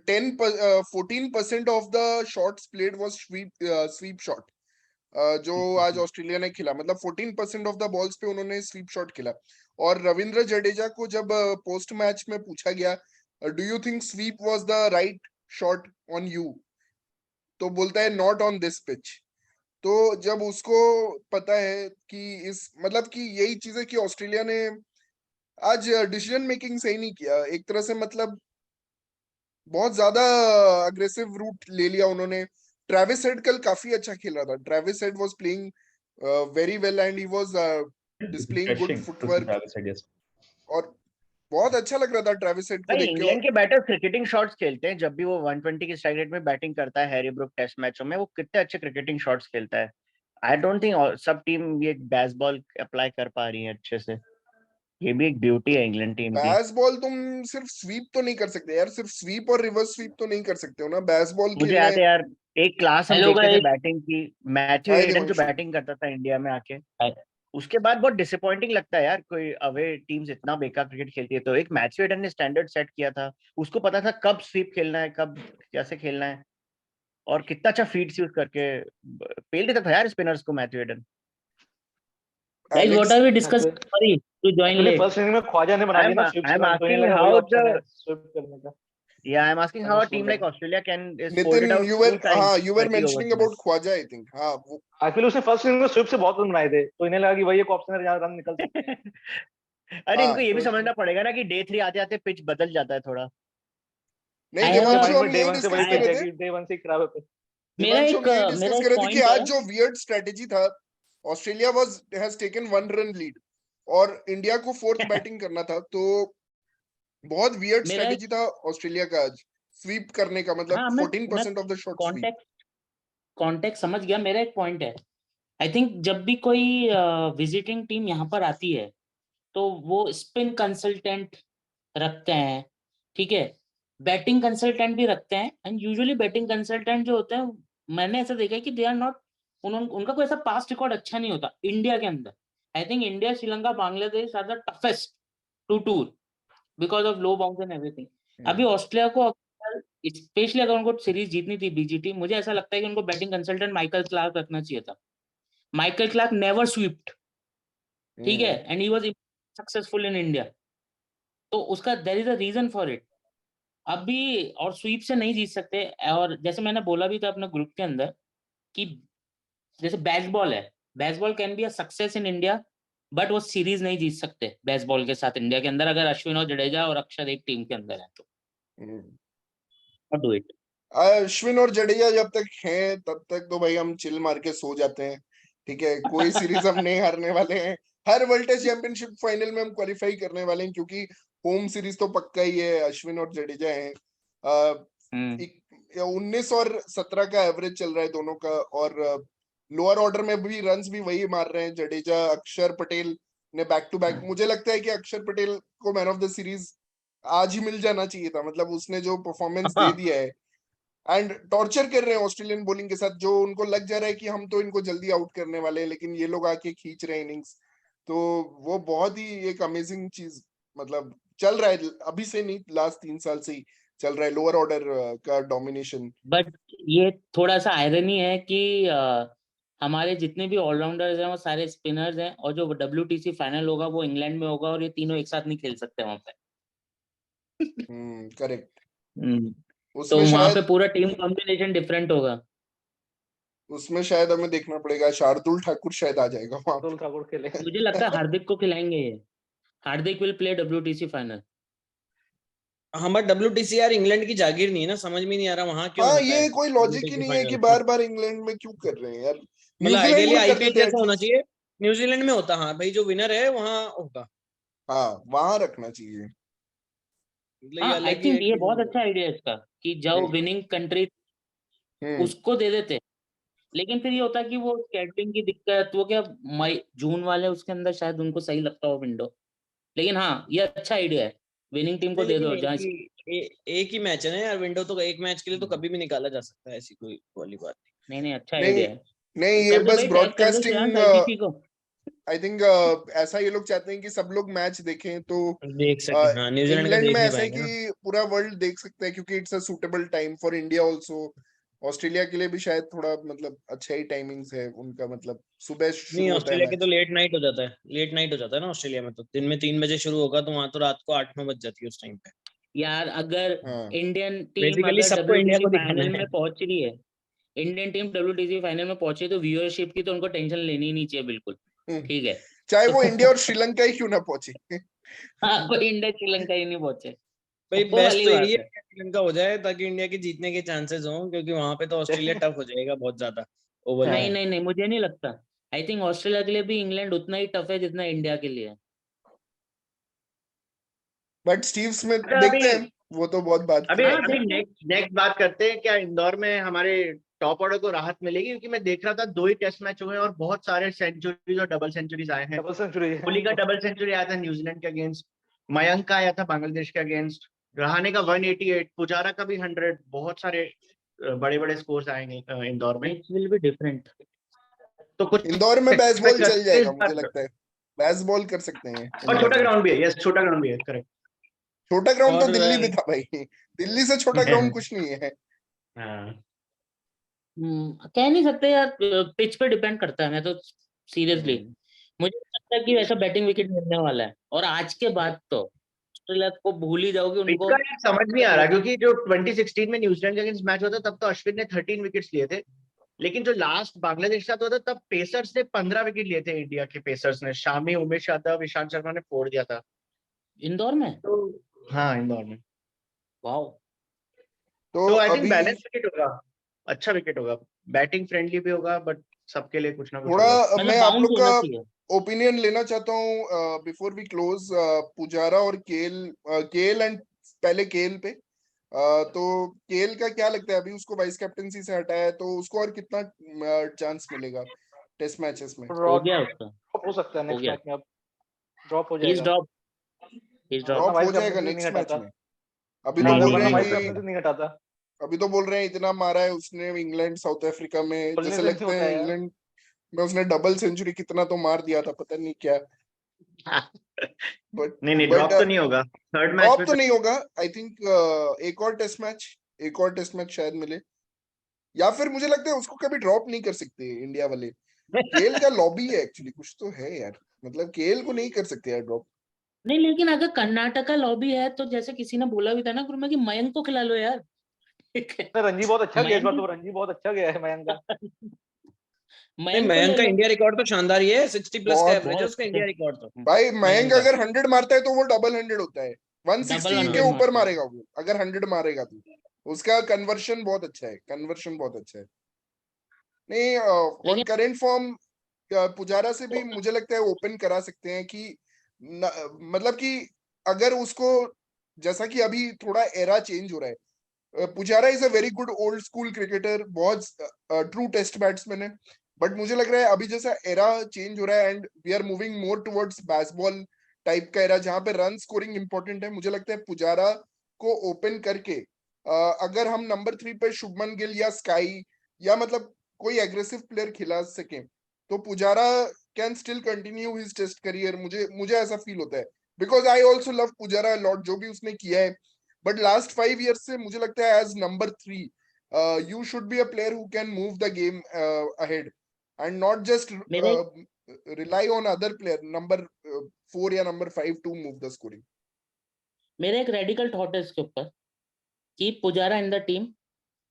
14% of the shots played was sweep shot. जो आज ऑस्ट्रेलिया ने खेला, मतलब 14% ऑफ द बॉल्स पे उन्होंने स्वीप शॉट खेला। और रविंद्र जडेजा को जब पोस्ट मैच में पूछा गया, do you think sweep was the right shot on you, तो बोलता है नॉट ऑन दिस पिच। तो जब उसको पता है कि इस मतलब कि यही चीज है कि ऑस्ट्रेलिया ने आज डिसीजन मेकिंग सही नहीं किया एक तरह से। मतलब बहुत ज्यादा अग्रेसिव रूट ले लिया उन्होंने। ट्रेविस हेड कल काफी अच्छा खेल रहा था। Travis head was playing very well and he was displaying good Refreshing to see footwork Travis Head, yes. और बहुत अच्छा लग रहा था ट्रेविस हेड को भाई देख के। इंग्लैंड के बैटर क्रिकेटिंग शॉट्स खेलते हैं, जब भी वो 120 की स्ट्राइक रेट में बैटिंग करता है हैरी ब्रुक टेस्ट मैचों में, वो कितने अच्छे क्रिकेटिंग शॉट्स खेलता है। आई डोंट थिंक सब टीम ये बेसबॉल अप्लाई कर पा रही है अच्छे से। ये भी एक ब्यूटी है इंग्लैंड टीम की। बेसबॉल तुम सिर्फ स्वीप तो नहीं कर सकते यार, सिर्फ स्वीप और रिवर्स स्वीप तो नहीं कर सकते हो ना, बेसबॉल मुझे खेलना याद है यार, एक क्लास हम हेलो देखते थे गाइस। बैटिंग की, मैथ्यू हाय हेडन जो देवांशु। बैटिंग करता था इंडिया में आके, उसके बाद बहुत डिसअपॉइंटिंग लगता है यार, कोई अवे टीम्स इतना बेकार क्रिकेट खेलती है। तो एक मैथ्यू हेडन ने स्टैंडर्ड सेट किया था, उसको पता था कब स्वीप खेलना है, कब कैसे खेलना है, और कितना अच्छा फीड्स यूज करके पेल देता था यार स्पिनर्स को Matthew Hayden. Guys, what Alex are we discussing? Sorry to join actually late. First inning में ख्वाजा ने बना दिया ना स्वीप आई एम सीक्वेंस, तो इन्हें आस्किंग लगा वही हाउ ऑप्शन है द स्वीप करने का। I am asking how a team like लगा ऑस्ट्रेलिया कैन नितिन fold out you 2 were times हाँ यू वर 30 मेंशनिंग ओवर्स में। About Khawaja I think. हाँ वो एक्चुअली उसने फर्स्ट इनिंग में स्वीप से बहुत रन बनाए थे, तो इन्हें लगा कि वही एक ऑप्शन है जहाँ रन निकल सकते हैं। अरे इनको हाँ ये तो भी समझना पड़ेगा ना कि डे 3 आते आते पिच बदल जाता है थोड़ा। नहीं I have उनके a- देवांशु माइंड हम में डे यही वन से डिस्कस वही कर चीज रहे है थे, कि डे वन से ही खराब है। देवांशु हम यही मेरा डिस्कस एक कर रहे थे कि point आज है। जो वियर्ड स्ट्रेटेजी था, Australia was has taken 1 run lead और इंडिया को फोर्थ बैटिंग करना था, तो बहुत वियर्ड मेरा एक स्ट्रेटेजी था ऑस्ट्रेलिया का आज स्वीप करने का, मतलब हाँ, मैं 14% of the shot sweep. Context समझ गया। मेरा एक पॉइंट है, आई थिंक जब भी कोई विजिटिंग टीम यहाँ पर आती है तो वो स्पिन कंसल्टेंट रखते हैं, ठीक है, बैटिंग कंसल्टेंट भी रखते हैं, एंड यूजुअली बैटिंग कंसल्टेंट जो होते हैं, मैंने ऐसा देखा है कि दे आर नॉट, उनका कोई ऐसा पास्ट रिकॉर्ड अच्छा नहीं होता इंडिया के अंदर। I think India, Sri Lanka, Bangladesh are the toughest to tour because of low bounce and everything. अभी ऑस्ट्रेलिया को स्पेशली अगर उनको सीरीज जीतनी थी बीजीटी, मुझे ऐसा लगता है कि उनको बैटिंग कंसल्टेंट माइकल क्लार्क रखना चाहिए था। माइकल क्लार्क नेवर स्वीप्ड, ठीक है, and he was successful in India. तो उसका there is a reason for it. अभी और स्वीप से नहीं जीत सकते, और जैसे मैंने बोला भी था अपने ग्रुप के अंदर कि जैसे बेसबॉल है, baseball can be a success in India, but वो सीरीज नहीं जीत सकते बेसबॉल के साथ इंडिया के अंदर, अगर अश्विन और जडेजा और अक्षर एक टीम के अंदर है तो नॉट डू इट। अश्विन और जडेजा जब तक हैं तब तक तो भाई हम चिल मार के सो जाते हैं, ठीक है, कोई सीरीज हम नहीं हारने वाले हैं। हर वर्ल्ड टेस्ट चैंपियनशिप फाइनल में हम क्वालिफाई करने वाले हैं, क्योंकि होम सीरीज तो पक्का ही है, अश्विन और जडेजा हैं। 19 और 17 का एवरेज चल रहा है दोनों का, और लोअर ऑर्डर में भी रन्स भी वही मार रहे हैं जडेजा। अक्षर पटेल ने बैक टू बैक, मुझे लगता है कि अक्षर पटेल को मैन ऑफ द सीरीज आज ही मिल जाना चाहिए था, मतलब उसने जो परफॉर्मेंस दे दिया है, एंड टॉर्चर कर रहे हैं ऑस्ट्रेलियन बॉलिंग के साथ, जो उनको लग जा रहा है कि हम तो इनको जल्दी आउट करने वाले हैं, लेकिन ये लोग आके खींच रहे हैं इनिंग्स। तो वो बहुत ही एक अमेजिंग चीज, मतलब चल रहा है अभी से नहीं, लास्ट 3 साल से ही चल रहा है लोअर ऑर्डर का डोमिनेशन। बट ये थोड़ा सा आयरनी है कि हमारे जितने भी ऑलराउंडर्स हैं वो सारे स्पिनर्स हैं, और जो WTC फाइनल होगा वो इंग्लैंड में होगा, और ये तीनों एक साथ नहीं खेल सकते वहां पे। करेक्ट। तो उसमें वहां पे शायद पूरा टीम कॉम्बिनेशन डिफरेंट होगा। उसमें शायद हमें देखना पड़ेगा, शार्दुल ठाकुर शायद आ जाएगा वहां शार्दुल ठाकुर खेले। मुझे लगता है हार्दिक को खिलाएंगे ये। हार्दिक विल प्ले WTC फाइनल। हाँ बट WTC यार इंग्लैंड की जागीर नहीं है ना, समझ में नहीं आ रहा वहां क्यों हाँ, होता है ये कोई लॉजिक ही WTC नहीं है कि फाइनल। बार बार इंग्लैंड में क्यों कर रहे हैं यार, मतलब न्यूजीलैंड आइडियली में कर IPL देते जैसा होना एटलीस्ट। चाहिए, न्यूजीलैंड में होता, हाँ भाई जो विनर है वहां होगा, हाँ वहां रखना चाहिए। मतलब ये हाँ, आई अलग ही थिंक एक ये बहुत अच्छा आइडिया है इसका कि जो विनिंग कंट्री उसको दे देते। लेकिन फिर ये होता है कि वो स्केड्यूलिंग की दिक्कत, वो क्या मई जून वाले उसके अंदर शायद उनको सही लगता हो विंडो। लेकिन हाँ, ये अच्छा आइडिया है, विनिंग टीम को नहीं, दे लेकिन दो जहाँ। एक ही मैच है ना यार, विंडो तो एक मैच के लिए तो कभी भी निकाला जा सकता है, ऐसी कोई वाली बात नहीं अच्छा नहीं आइडिया है। नहीं, ये कर दो बस भाई, टैग कर दो श्रेयांश ब्रॉडकास्टिंग, ITC को। आई थिंक ऐसा ये लोग चाहते हैं कि सब लोग मैच देखें, तो नहीं देख सके। हाँ, न्यूजीलैंड का इंग्लैंड देख में नहीं ऐसा है पाएंगे ना। कि पूरा वर्ल्ड देख सकता है, क्योंकि it's a suitable time for India also. Australia के लिए भी शायद थोड़ा मतलब अच्छा ही टाइमिंग्स है उनका, मतलब सुबह नहीं, शुरू होता है ऑस्ट्रेलिया के मैच। तो लेट नाइट हो जाता है, लेट नाइट हो जाता है ना ऑस्ट्रेलिया में, तो दिन में 3 बजे शुरू होगा तो वहां तो रात को 8-9 बज जाती है उस टाइम पे। यार अगर हाँ इंडियन टीम बेसिकली अगर सबको इंडिया WTC को दिखाना फाइनल है। में पहुंच रही है, इंडियन टीम WTC फाइनल में पहुंची, तो व्यूअरशिप की तो उनको टेंशन लेनी ही नहीं चाहिए बिल्कुल, ठीक है। चाहे वो तो इंडिया और श्रीलंका ही क्यों ना पहुंचे। हाँ, कोई इंडिया श्रीलंका ही नहीं पहुंचे, भाई वो बेस्ट वाली तो बात यही है है। कि श्रीलंका हो जाए ताकि इंडिया के जीतने के चांसेस हों, क्योंकि वहां पे तो ऑस्ट्रेलिया टफ हो जाएगा बहुत ज्यादा ओवर में। नहीं, मुझे नहीं लगता। आई थिंक ऑस्ट्रेलिया के लिए भी इंग्लैंड उतना ही टफ है जितना इंडिया के लिए है। बट स्टीव स्मिथ अच्छा, देखते अभी हैं, वो तो बहुत बात अभी की हाँ बात है। देख नेक्स्ट बात करते हैं, क्या इंदौर में हमारे टॉप ऑर्डर को राहत मिलेगी? क्योंकि मैं देख रहा था 2 ही टेस्ट मैच हुए हैं और बहुत सारे सेंचुरीज और डबल सेंचुरीज आए हैं। डबल सेंचुरी है। कोहली का डबल सेंचुरी आया था न्यूजीलैंड के अगेंस्ट, मयंक का आया था बांग्लादेश के अगेंस्ट, रहाणे का 188, पुजारा का भी 100, बहुत सारे बड़े बड़े स्कोर्स आएंगे इंदौर में। It will be different. तो कुछ इंदौर में बेसबॉल चल करते हैं जाएगा, इस मुझे बार। लगता है बेसबॉल कर सकते हैं और इंदौर छोटा में। ग्राउंड भी है, यस छोटा ग्राउंड भी है, करेक्ट। छोटा ग्राउंड तो और दिल्ली में था भाई, दिल्ली से छोटा ग्राउंड कुछ नहीं है। हाँ कह नहीं सकते यार, पिच पे डिपेंड करता है। मैं तो सीरियसली मुझे लगता है कि वैसा बैटिंग विकेट मिलने वाला है, और आज के बाद तो ऑस्ट्रेलिया को भूल ही जाओगे उनको। इसका यार समझ नहीं आ रहा, क्योंकि जो 2016 में न्यूजीलैंड के अगेंस्ट मैच होता तब तो अश्विन ने 13 विकेट्स लिए थे, लेकिन जो लास्ट बांग्लादेश के साथ होता तब पेसर्स ने 15 विकेट लिए थे। इंडिया के पेसर्स ने, शामी, उमेश यादव, ईशांत शर्मा ने फोड़ दिया था। इंदौर में तो हाँ, इंदौर में। वाओ। तो तो आई थिंक अभी बैलेंस विकेट होगा, अच्छा विकेट होगा, बैटिंग फ्रेंडली भी होगा, बट सबके लिए कुछ ना कुछ थोड़ा होगा। मतलब मैं आप बाउंस लोग होना का चाहिए। ओपिनियन लेना चाहता हूँ बिफोर वी क्लोज। पुजारा और केएल एंड पहले केएल पे। तो केएल का क्या लगता है, अभी उसको वाइस कैप्टनसी से हटाया है तो उसको और कितना चांस मिलेगा टेस्ट मैचेस में? हो गया उसका, ड्रॉप हो सकता है हो नेक्स्ट गया। मैच में, अब ड्रॉप हो ही इज जाएगा। Drop, he is drop. अपना ड्रॉप हो वाइस जाएगा कैप्टन नहीं नेक्स्ट मैच हटाता। में? अभी तो नहीं अगर बोल नहीं रहे अपना नहीं हैं वाइस हो कि कैप्टन नहीं हटाता, अभी तो बोल रहे हैं इतना मारा है उसने इंग्लैंड साउथ अफ्रीका में, बोलने जैसे से नहीं लगता होता है है यार। इंग्लैंड में उसने डबल सेंचुरी कितना तो मार दिया था, पता नहीं क्या। बट नहीं बट ड्रॉप तो नहीं होगा, थर्ड मैच ड्रॉप में तो नहीं होगा आई थिंक। एक और टेस्ट मैच शायद मिले, या फिर मुझे लगता है उसको कभी ड्रॉप नहीं कर सकते इंडिया वाले। केएल का लॉबी है एक्चुअली, कुछ तो है यार, मतलब केएल को नहीं कर सकते यार ड्रॉप। नहीं, लेकिन अगर कर्नाटका लॉबी है तो जैसे किसी ने बोला भी था ना ग्रुप में कि मयंक को खिला लो यार। ठीक है, रणजी बहुत अच्छा गया इस बार, तो मयंक रणजी बहुत अच्छा गया है मयंक का। नहीं, मयंक को ले मयंक का लो। इंडिया रिकॉर्ड तो शानदार ही है, 60+ का बहुत एवरेज है बहुत उसका इंडिया रिकॉर्ड तो। भाई, मयंक मयंक का अगर 100 मारता है तो वो डबल 100 होता है। डबल 160 के 100 ऊपर मारता है। मारेगा वो अगर 100 मारेगा तो। उसका कन्वर्शन बहुत अच्छा है, कन्वर्शन बहुत अच्छा है। नहीं, ऑन लेकिन करेंट फॉर्म पुजारा से भी मुझे लगता है ओपन करा सकते हैं कि मतलब कि अगर उसको, जैसा कि अभी थोड़ा एरा चेंज हो रहा है, Pujara is a very good old school cricketer, बहुत ट्रू टेस्ट बैट्समैन है। बट मुझे लग रहा है अभी जैसा एरा चेंज हो रहा है and we are moving more towards baseball type का एरा जहां पे रन स्कोरिंग इंपॉर्टेंट है, मुझे लगता है पुजारा को ओपन करके अगर हम नंबर 3 पे शुभमन गिल या स्काई या मतलब कोई एग्रेसिव प्लेयर खिला सके तो Pujara can still continue his test career. मुझे मुझे ऐसा फील होता है, because I also love Pujara lot, जो भी उसने किया है। बट लास्ट 5 years से मुझे लगता है as number 3 you should be a player who can move the game ahead and not just मेरे rely on other player number 4 या number 5 to move the scoring. मेरे एक रेडिकल थॉट है इसके ऊपर कि Pujara in the team,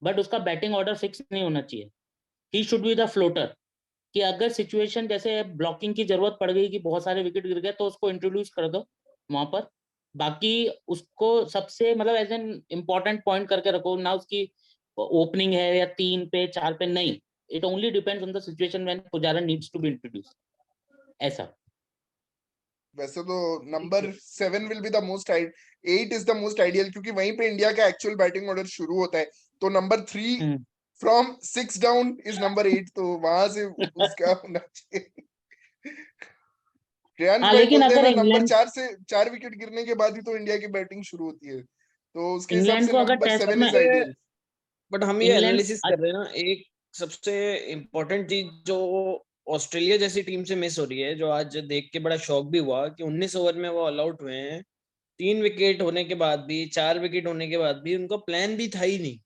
but उसका batting order fix नहीं होना चाहिए। He should be the floater, कि अगर सिचुएशन जैसे ब्लॉकिंग की जरूरत पड़ गई कि बहुत सारे विकेट गिर गए तो उसको इंट्रोड्यूस कर दो वहां पर। बाकी उसको सबसे मतलब एज एन इम्पोर्टेंट पॉइंट करके रखो ना, उसकी ओपनिंग है या 3 पे 4 पे, नहीं। It only depends on the situation when Pujara needs to be introduce, ऐसा। वैसे तो number 7 will be the most 8 is the most ideal, क्योंकि वहीं पे इंडिया का एक्चुअल बैटिंग ऑर्डर शुरू होता है। तो number 3 from 6 down is number 8, तो वहां से उसका होना चाहिए। श्रेयांश हाँ, भाई लेकिन बोलते हैं अगर ना, नंबर इंग्लैंड 4 से 4 विकेट गिरने के बाद ही तो इंडिया की बैटिंग शुरू होती है, तो उसके हिसाब इंग्लैंड से को अगर नंबर टेस्ट 7 में इज आइडियल। बट हम ये इंग्लैंड एनालिसिस कर रहे हैं ना, एक सबसे इम्पोर्टेंट चीज जो ऑस्ट्रेलिया जैसी टीम से मिस हो रही है, जो आज देख के बड़ा शॉक भी हुआ कि 19 ओवर में वो ऑल आउट हुए हैं, 3 विकेट होने के बाद भी, 4 विकेट होने के बाद भी उनका प्लान भी था ही नहीं।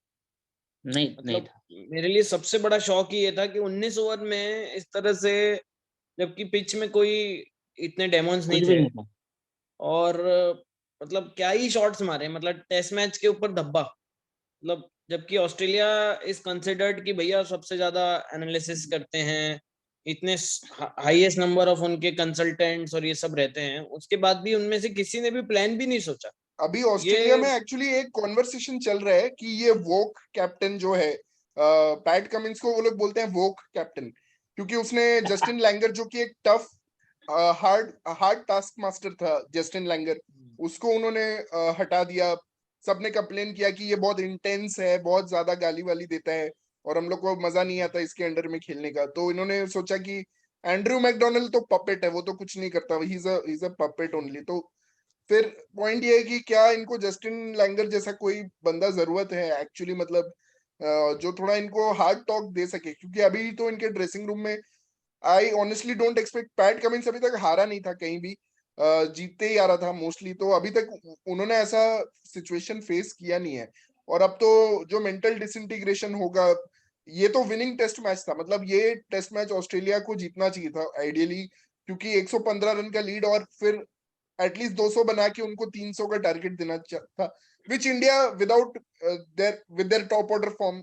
नहीं मतलब था। मेरे लिए सबसे बड़ा शॉक ही ये था कि 19 ओवर में इस तरह से, जबकि पिच में कोई इतने डेमोन्स कुछ नहीं भी थे, नहीं था। और मतलब क्या ही शॉट्स मारे, मतलब टेस्ट मैच के ऊपर धब्बा। मतलब जबकि ऑस्ट्रेलिया इज कंसिडर्ड कि भैया सबसे ज्यादा एनालिसिस करते हैं, इतने हाईएस्ट नंबर ऑफ उनके कंसल्टेंट्स और ये सब रहते हैं, उसके बाद भी उनमें से किसी ने भी प्लान भी नहीं सोचा। अभी ये ऑस्ट्रेलिया में एक्चुअली एक कॉन्वर्सेशन चल रहा है कि ये वोक कैप्टन जो है, पैट कमिंस को वो लोग बोलते हैं वोक कैप्टन, क्योंकि उसने जस्टिन लैंगर जो कि एक tough hard hard task master था जस्टिन लैंगर, उसको उन्होंने हटा दिया। सबने कंप्लेन किया कि ये बहुत इंटेंस है, बहुत ज्यादा गाली वाली देता है और हम लोग को मजा नहीं आता इसके अंडर में खेलने का। तो इन्होंने सोचा कि एंड्रयू मैकडोनल्ड तो पपेट है, वो तो कुछ नहीं करता, he is a puppet only. तो फिर पॉइंट ये है कि क्या इनको जस्टिन लैंगर जैसा कोई बंदा जरूरत है एक्चुअली, मतलब जो थोड़ा इनको हार्ड टॉक दे सके, क्योंकि अभी तो इनके ड्रेसिंग रूम में I honestly don't expect. PAT Cummins अभी तक हारा नहीं था कहीं भी, जीतते ही आ रहा था मोस्टली, तो अभी तक उन्होंने ऐसा सिचुएशन फेस किया नहीं है। और अब तो जो मेंटल डिसइंटीग्रेशन होगा, ये तो विनिंग टेस्ट मैच था, मतलब ये टेस्ट मैच ऑस्ट्रेलिया को जीतना चाहिए था आइडियली, क्योंकि 115 रन का लीड और फिर एटलीस्ट 200 बना के उनको 300 का टारगेट देना था, which India without their with their top order form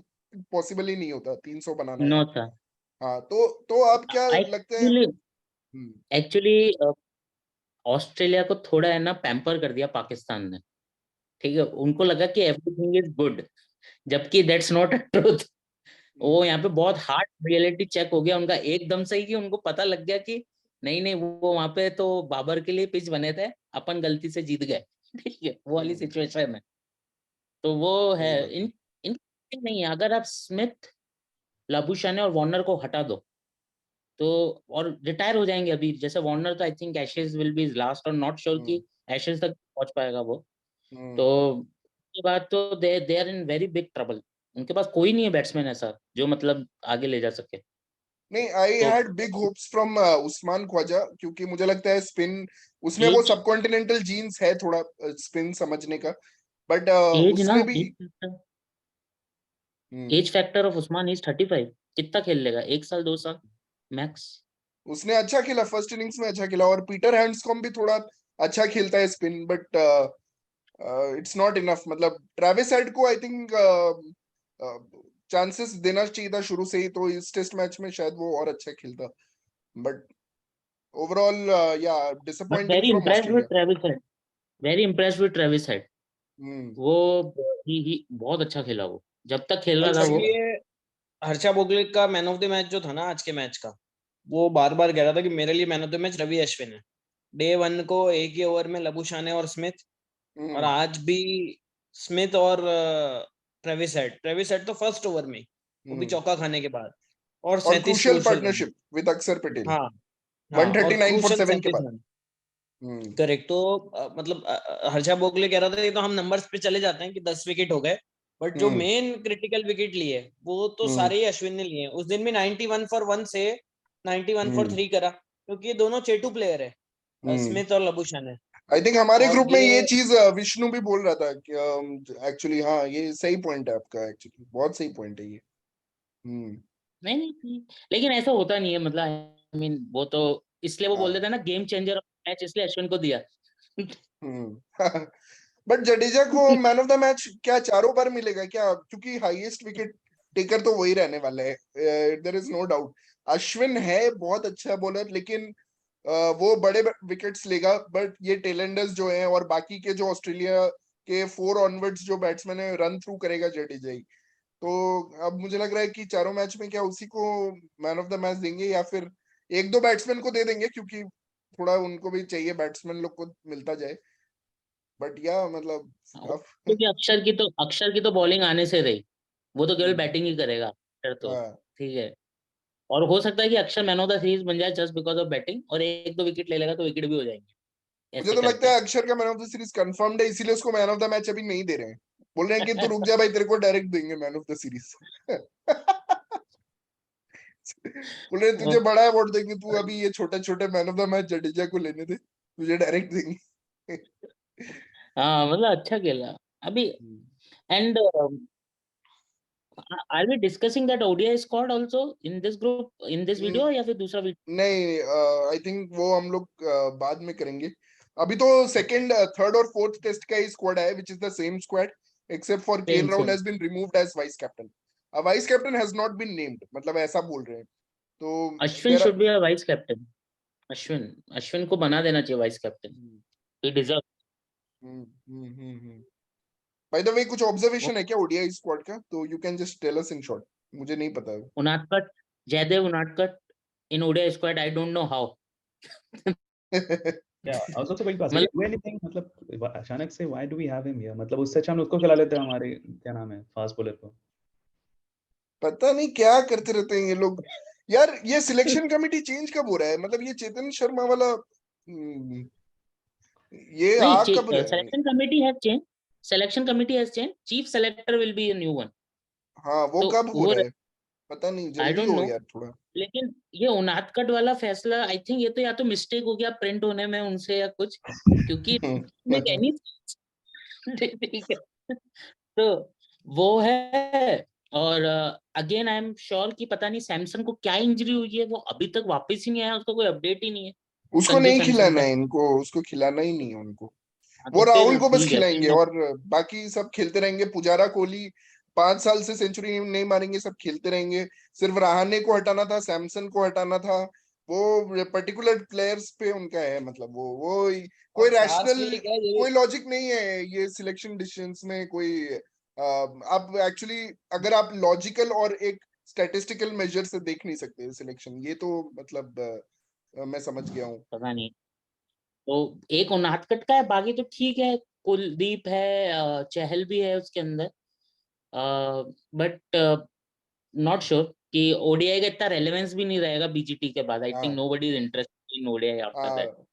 possible ही नहीं होता 300 बनाना नो है। था हाँ, तो आप क्या लगता है? एक्चुअली ऑस्ट्रेलिया को थोड़ा है ना पैम्पर कर दिया पाकिस्तान ने, ठीक है। उनको लगा कि एवरीथिंग इज गुड, जबकि दैट्स नॉट अ ट्रूथ। वो यहाँ पे बहुत हार्ड रियलिटी चेक हो गया उनका एकदम से ही, कि उनको पता लग गया कि नहीं नहीं, वो वहां पे तो बाबर के लिए पिच बने थे, अपन गलती से जीत गए। ठीक है, वो वाली सिचुएशन है। तो वो है इन नहीं है। अगर आप स्मिथ, लाबुशाने और वार्नर को हटा दो तो, और रिटायर हो जाएंगे अभी, जैसे वार्नर तो I think Ashes will be last, और नॉट श्योर कि एशेज तक पहुंच पाएगा वो। तो उसके बाद तो they are in very big trouble. उनके पास कोई नहीं है बैट्समैन ऐसा जो मतलब आगे ले जा सके। नहीं, आई तो had big hopes from Usman Khawaja, क्योंकि मुझे लगता है स्पिन उसमें वो एज सबकॉन्टिनेंटल जीन्स है थोड़ा, स्पिन समझने का, बट एज ना उसने भी age factor of Usman is 35। कितना खेल लेगा, 1 साल 2 साल मैक्स। उसने अच्छा खेला फर्स्ट इनिंग्स में, अच्छा खेला। और पीटर हैंड्सकॉम्ब भी थोड़ा अच्छा खेलता है spin, but it's not enough. मतलब ट्रेविस हेड को आई थिंक चांसेस देना चाहिए था शुरू से ही, तो इस टेस्ट मैच में शायद वो और अच्छा खेलता। बट ओवरऑल या but disappointing very from impressed with Australia. Travis head, very impressed with Travis head. वो ही बहुत अच्छा खेला वो, जब तक खेल रहा था अच्छा, वो। ये हर्षा भोगले का मैन ऑफ द मैच जो था ना आज के मैच का, वो बार बार कह रहा था कि मेरे लिए man of the match Ravi Ashwin है। डे 1 को एक ही ओवर में लबुशाने और स्मिथ, और आज भी स्मिथ और ट्रेविस हेड तो फर्स्ट ओवर में, वो भी चौका खाने के बाद, और और 37 crucial crucial run. Partnership with अक्षर पटेल, हाँ हाँ, और 139 फॉर क्रूशियल 7 के 37 बाद। रन। करेक्ट। तो मतलब हर्षा भोगले कह रहा था ये तो हम नंबर्स पे चले जाते हैं कि 10 विकेट हो गए, बट जो मेन क्रिटिकल विकेट लिए वो तो सारे ही अश्विन ने लिए। उस दिन भी 91 फॉर 1 से 91 फॉर 3 करा, क्योंकि ये दोनों चेटू प्लेयर है, स्मिथ और लबुशाने। आई थिंक हमारे और ग्रुप में ये ये चीज विष्णु भी बोल रहा था कि एक्चुअली हाँ, ये सही पॉइंट है आपका, एक्चुअली बहुत सही पॉइंट है ये। नहीं नहीं, लेकिन ऐसा होता नहीं है, मतलब आई मीन वो तो इसलिए वो बोल देता है ना गेम चेंजर ऑफ मैच, इसलिए अश्विन को दिया। बट जडेजा को मैन ऑफ द मैच क्या चारों बार मिलेगा क्या? क्योंकि हाईएस्ट विकेट टेकर तो वही रहने वाला है, there is no doubt. Ashwin है बहुत अच्छा बॉलर, लेकिन वो बड़े विकेट्स लेगा, बट ये टेलेंडर्स जो हैं और बाकी के जो ऑस्ट्रेलिया के 4 ऑनवर्ड्स जो बैट्समैन है, रन थ्रू करेगा जडेजा ही। तो अब मुझे लग रहा है कि चारों मैच में क्या उसी को मैन ऑफ द मैच देंगे, या फिर एक दो बैट्समैन को दे देंगे, क्योंकि थोड़ा उनको भी चाहिए, बैट्समैन लोग को मिलता जाए। बट या मतलब क्योंकि अक्षर की तो बॉलिंग आने से रही, वो तो केवल बैटिंग ही करेगा अक्षर तो। ठीक है, और हो सकता है कि अक्षर मैन ऑफ द सीरीज बन जाए जस्ट बिकॉज ऑफ बैटिंग, और एक दो विकेट ले लेगा तो विकेट भी हो जाएंगे मुझे ऐसे तो करके। लगता है अक्षर का man of the series confirmed है, इसीलिए उसको मैन ऑफ द मैच अभी नहीं दे रहे हैं। बोल रहे हैं कि तू रुक जा भाई, तेरे को डायरेक्ट देंगे मैन ऑफ द सीरीज। बोल रहे हैं तुझे बड़ा अवार्ड देंगे, तू अभी ये छोटे छोटे man of the match Jadeja को लेने दे, तुझे डायरेक्ट देंगे। हाँ मतलब अच्छा खेला अभी। And are we discussing that ODI squad also in this group, in this video, या फिर दूसरा वीडियो? नहीं, आई थिंक वो हम लोग बाद में करेंगे। अभी तो सेकंड, थर्ड और फोर्थ टेस्ट का ही स्क्वाड है, which is the same squad except for same KL Rahul same. has been removed as vice captain. A vice captain has not been named, मतलब ऐसा बोल रहे हैं। तो Ashwin should be a vice captain. Ashwin को बना देना चाहिए vice captain, he deserve. By the way, कुछ ऑब्जर्वेशन है क्या ओडीआई स्क्वाड का? तो you can just tell us in short, मुझे नहीं पता है। Unadkat, Jaydev Unadkat in ODI squad. I don't know how. Yeah, I was also going to ask, मतलब do anything, मतलब अचानक से why do we have him here? मतलब उससे अच्छा हम उसको खिला लेते हैं, हमारे क्या नाम है फास्ट बॉलर को। पता नहीं क्या करते रहते हैं ये लोग यार। ये सिलेक्शन कमेटी चेंज कब हो रहा है? मतलब ये चेतन शर्मा वाला ये आ नहीं, कब रहा है? selection committee has changed. Selection committee has changed. Chief selector will be a new one. हाँ, वो तो कब हो वो रहा है? पता नहीं, I जल्दी don't हो know. यार थोड़ा। लेकिन ये उनादकट वाला फैसला आई थिंक ये तो या तो मिस्टेक हो गया प्रिंट होने में उनसे या कुछ, क्योंकि make any ठीक है। तो वो है। और अगेन आई एम श्योर कि पता नहीं सैमसन को क्या इंजरी हुई है, वो अभी तक वापस ही नहीं आया, उसका कोई अपडेट ही नहीं है उसको संजू नहीं सैमसन खिलाना का। है इनको, उसको खिलाना ही नहीं है उनको। हाँ, वो तो फिर राहुल को बस ठीक है, खिलाएंगे और बाकी सब खेलते रहेंगे। पुजारा, कोहली 5 साल से सेंचुरी नहीं मारेंगे, सब खेलते रहेंगे। सिर्फ रहाणे को हटाना था, सैमसन को हटाना था। वो पर्टिकुलर प्लेयर्स पे उनका है, मतलब वो कोई और चार्ज रैशनल, लीग है ये कोई भी। लॉजिक नहीं है ये सिलेक्शन डिसीजंस में। कोई आप एक्चुअली अगर आप लॉजिकल और एक स्टैटिस्टिकल मेजर से देख नहीं सकते सिलेक्शन, ये तो मतलब मैं समझ गया हूँ। पता नहीं। तो एक उनादकट का है, बाकी तो ठीक है। कुलदीप है, चहल भी है उसके अंदर, बट नॉट श्योर कि ओडीआई का इतना रेलेवेंस भी नहीं रहेगा बीजीटी के बाद। आई थिंक हाँ nobody is interested in ODI after that. हाँ।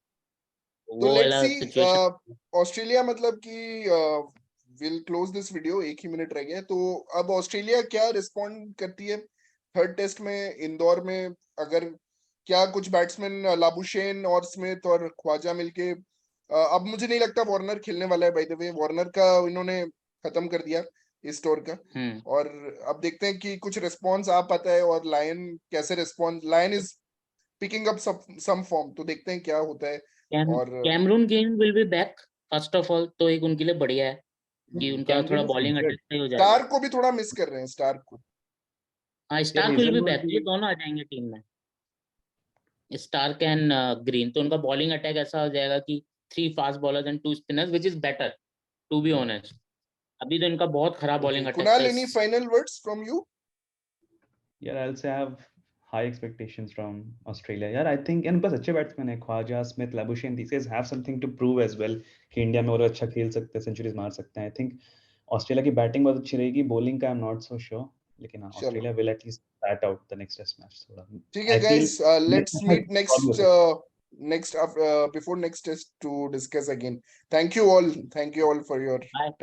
तो वो लेट्स वाला सी सिचुएशन। ऑस्ट्रेलिया, मतलब कि will close this video, 1 he minute रह गया। तो अब ऑस्ट्रेलिया क्या रिस्पॉन्ड करती है थर्ड टेस्ट में इंदौर में? अगर क्या कुछ बैट्समैन लाबुशेन और स्मिथ और ख्वाजा मिलके अब मुझे नहीं लगता वार्नर खेलने वाला है। बाय द वे, वार्नर का इन्होंने खत्म कर दिया इस टूर का। और अब देखते हैं कि कुछ रिस्पॉन्स आ पाता है और लायन कैसे response. Lyon is picking up some form, तो देखते हैं क्या होता है। और Cameron Green will be back first of all, तो एक उनके लिए बढ़िया है कि उनका थोड़ा Cameron is bowling injured. Attack सही हो जाएगा। स्टार को भी थोड़ा मिस कर रहे हैं, स्टार को। हाँ, क्या Starc will be Hazlewood back, भी ये दोनों आ जाएंगे टीम में, स्टार्क एंड ग्रीन। तो उनका बॉलिंग अटैक ऐसा हो जाएगा कि 3 fast bowlers and 2 spinners, which is better to be honest. अभी तो इनका बहुत खराब बॉलिंग Okay, अटैक था Kunal, any final words from you? Yeah, I'll say I have high expectations from Australia. Yeah, I think and plus अच्छे batsman है, Khawaja, Smith, Labuschagne, these guys have something to prove as well कि India में और अच्छा खेल सकते हैं, centuries मार सकते हैं। I think ऑस्ट्रेलिया की बैटिंग बहुत अच्छी रहेगी, बॉलिंग का I am not so sure, लेकिन हाँ चलो Australia will at least bat out the next test match थोड़ा। ठीक है I feel guys, let's meet probably हो next सकता है। next before next test to discuss again. Thank you all for your